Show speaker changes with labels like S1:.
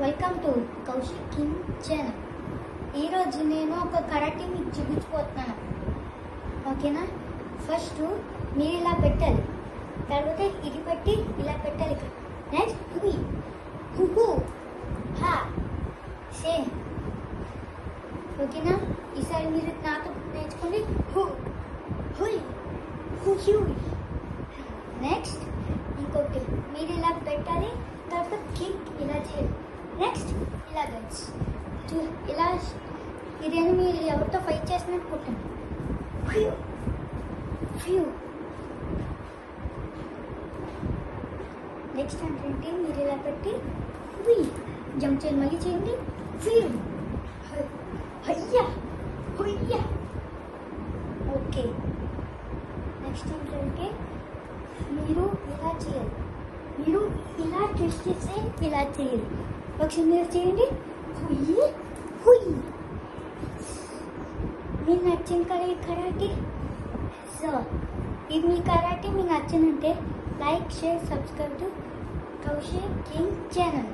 S1: Welcome to Kaushik king channel. ఈరోజు నేను ఒక కరాటే మీకు చూపించిపోతున్నాను. ఓకేనా? ఫస్ట్ మీరు ఇలా పెట్టాలి, తర్వాత ఇది పెట్టి ఇలా పెట్టాలి. నెక్స్ట్ హుయి హుహు హా సేమ్. ఓకేనా? ఈసారి మీరు నాతో నేర్చుకోండి. హు హుయ్ హుహ్యూ. నెక్స్ట్ ఇంకొకటి మీరు ఇలా పెట్టాలి, తర్వాత కిక్ ఇలా చేయాలి. నెక్స్ట్ ఇలా గైడ్స్ ఇలా ఇదేనా మీరు ఎవరితో ఫైట్ చేస్తున్నట్టు కొట్టండి. Few few. నెక్స్ట్ అంటే మీరు ఇలా పెట్టి జంప్ చేయండి, మళ్ళీ చేయండి. ఫ్యూ హయ్యా హయ్యా. ఓకే. నెక్స్ట్ ఏంటంటే మీరు ఇలా చేయాలి, మీరు ఇలా ట్విస్ట్ చేస్తే ఇలా చేయాలి. ఒకసారి మీరు చేయండి. హుయ్యి హుయ్యి. మీకు నచ్చిన కరాటే సో ఇది మీ కరాటే మీకు నచ్చిందంటే like, share, subscribe to Kaushik king channel.